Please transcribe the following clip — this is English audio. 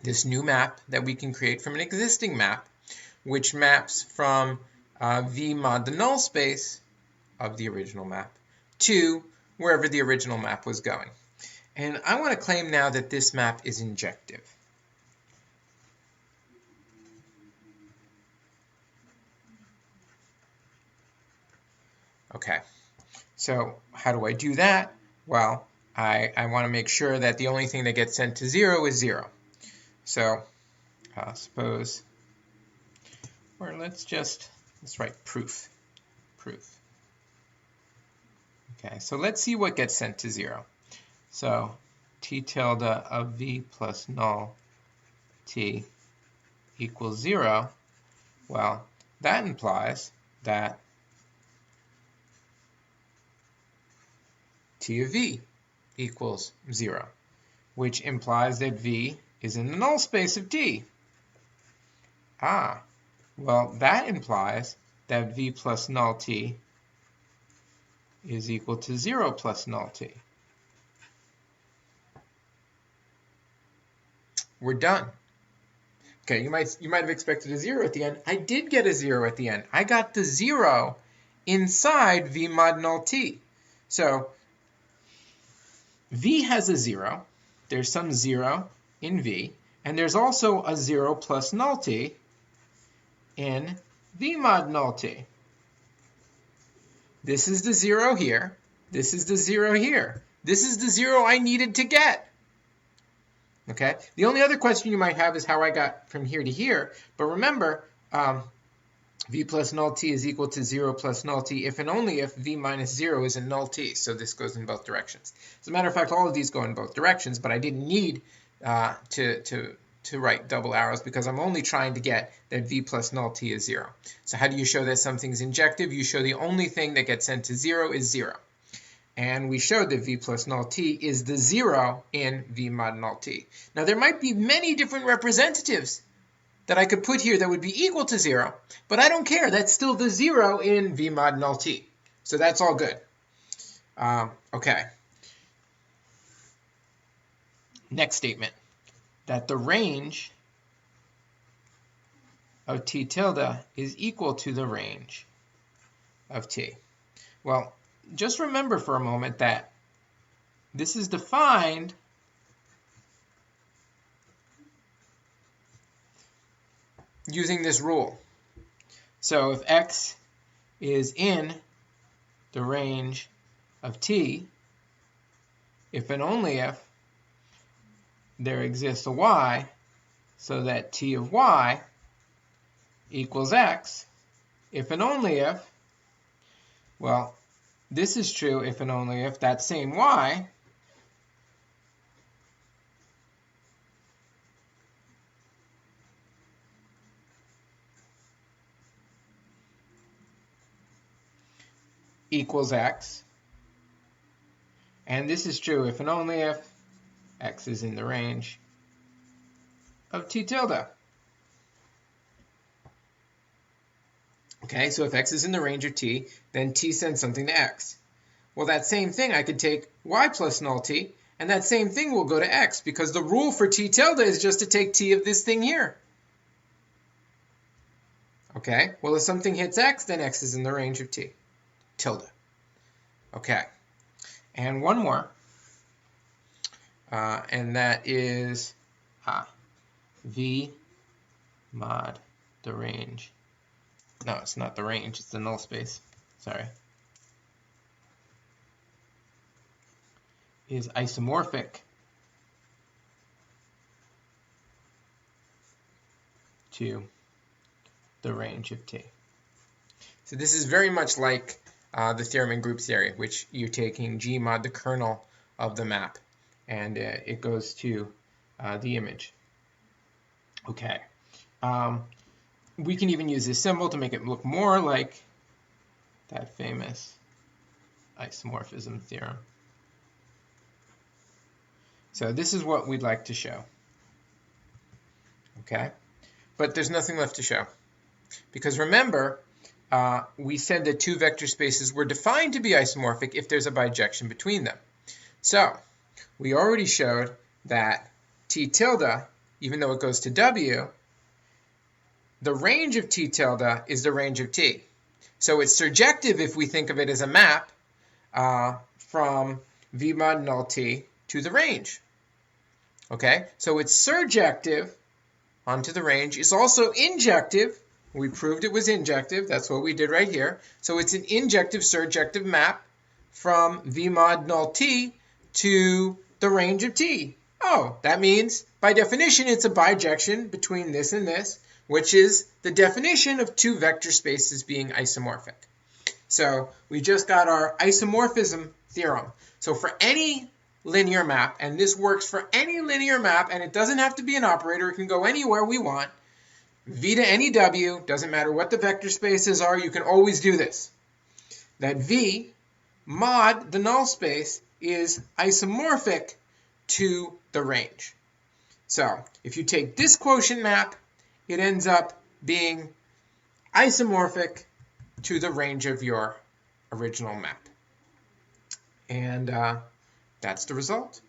this new map that we can create from an existing map, which maps from V mod the null space of the original map to wherever the original map was going. And I want to claim now that this map is injective. Okay, so how do I do that? Well, I want to make sure that the only thing that gets sent to 0 is 0. So suppose, or let's write proof. Okay, so let's see what gets sent to 0. So t tilde of v plus null t equals 0. Well, that implies that t of v equals 0, which implies that v is in the null space of t. Well, that implies that v plus null t is equal to 0 plus null t. We're done. Okay, you might have expected a 0 at the end. I did get a 0 at the end. I got the 0 inside v mod null t. So v has a 0. There's some 0 in v. And there's also a 0 plus null t in v mod null t. This is the 0 here. This is the 0 here. This is the 0 I needed to get. Okay. The only other question you might have is how I got from here to here. But remember, v plus null t is equal to 0 plus null t if and only if v minus 0 is a null t. So this goes in both directions. As a matter of fact, all of these go in both directions, but I didn't need to write double arrows because I'm only trying to get that v plus null t is 0. So how do you show that something's injective? You show the only thing that gets sent to 0 is 0. And we showed that v plus null t is the 0 in v mod null t. Now there might be many different representatives that I could put here that would be equal to 0, but I don't care. That's still the 0 in v mod null t. So that's all good. Okay. Next statement, that the range of t tilde is equal to the range of t. Well, just remember for a moment that this is defined using this rule. So if x is in the range of t, if and only if there exists a y, so that t of y equals x, if and only if, well, this is true if and only if that same y equals x, and this is true if and only if x is in the range of t tilde. Okay, so if x is in the range of t, then t sends something to x. Well, that same thing, I could take y plus null t, and that same thing will go to x, because the rule for t tilde is just to take t of this thing here. Okay, well, if something hits x, then x is in the range of t tilde. Okay, and one more, and that is v mod the range. No, it's not the range, it's the null space. Sorry. Is isomorphic to the range of t. So this is very much like the theorem in group theory, which you're taking G mod the kernel of the map, and it goes to the image. Okay. We can even use this symbol to make it look more like that famous isomorphism theorem. So this is what we'd like to show. Okay? But there's nothing left to show. Because remember, we said that two vector spaces were defined to be isomorphic if there's a bijection between them. So we already showed that t tilde even though it goes to W, the range of T tilde is the range of T. So it's surjective if we think of it as a map from V mod null T to the range. Okay, so it's surjective onto the range. It's also injective. We proved it was injective. That's what we did right here. So it's an injective surjective map from V mod null T to the range of T. Oh, that means by definition it's a bijection between this and this, which is the definition of two vector spaces being isomorphic. So we just got our isomorphism theorem. So for any linear map, and this works for any linear map, and it doesn't have to be an operator, it can go anywhere we want. V to any W, doesn't matter what the vector spaces are, you can always do this. That V mod the null space is isomorphic to the range. So if you take this quotient map, it ends up being isomorphic to the range of your original map. And that's the result.